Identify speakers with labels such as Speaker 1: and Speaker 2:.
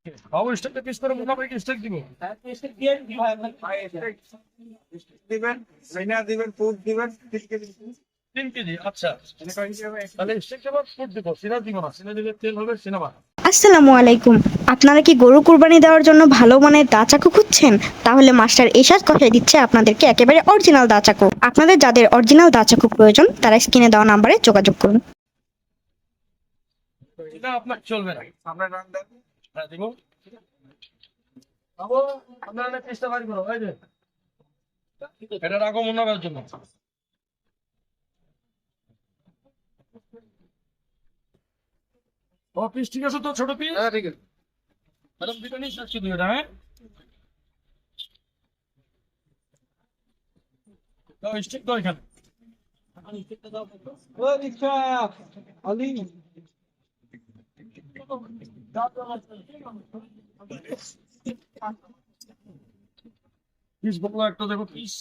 Speaker 1: বাবু স্টেকটা piece করে মোটামুটি stake দিব।
Speaker 2: দিবেন, রাইনা দিবেন, ফুড দিবেন 3 কেজি।
Speaker 1: 3 কেজি, আচ্ছা। তাহলে স্টেক দেবো, ফুড দিব, সিনা দিব না, সিনা দিলে তেল হবে সিনেমা।
Speaker 3: আসসালামু আলাইকুম। আপনারা কি গরু কুরবানি দেওয়ার জন্য ভালো মানের দা চাকু খুঁজছেন? তাহলে মাস্টার এশাদ কষাই দিচ্ছে আপনাদেরকে একেবারে অরিজিনাল দা চাকু। আপনাদের যাদের অরিজিনাল দা চাকু প্রয়োজন তারা স্ক্রিনে দেওয়া নাম্বারে যোগাযোগ করুন।
Speaker 1: এটা আপনার চলবে না।
Speaker 2: আমরা রান দেন।
Speaker 1: হ্যাঁ দিব। বাবু আপনারা পিসটা বাড়ি করো, এই যে এটা রাখো মুন্নাবের জন্য। ও পিস ঠিক আছে তো, ছোট পিস।
Speaker 2: হ্যাঁ ঠিক আছে।
Speaker 1: ম্যাডাম দুটো নিয়ে আসছি দুইটা, হ্যাঁ দাও স্টিক দাও এখানে।
Speaker 2: ও রিকশা আলি
Speaker 1: পিস বললো একটা দেখো পিস।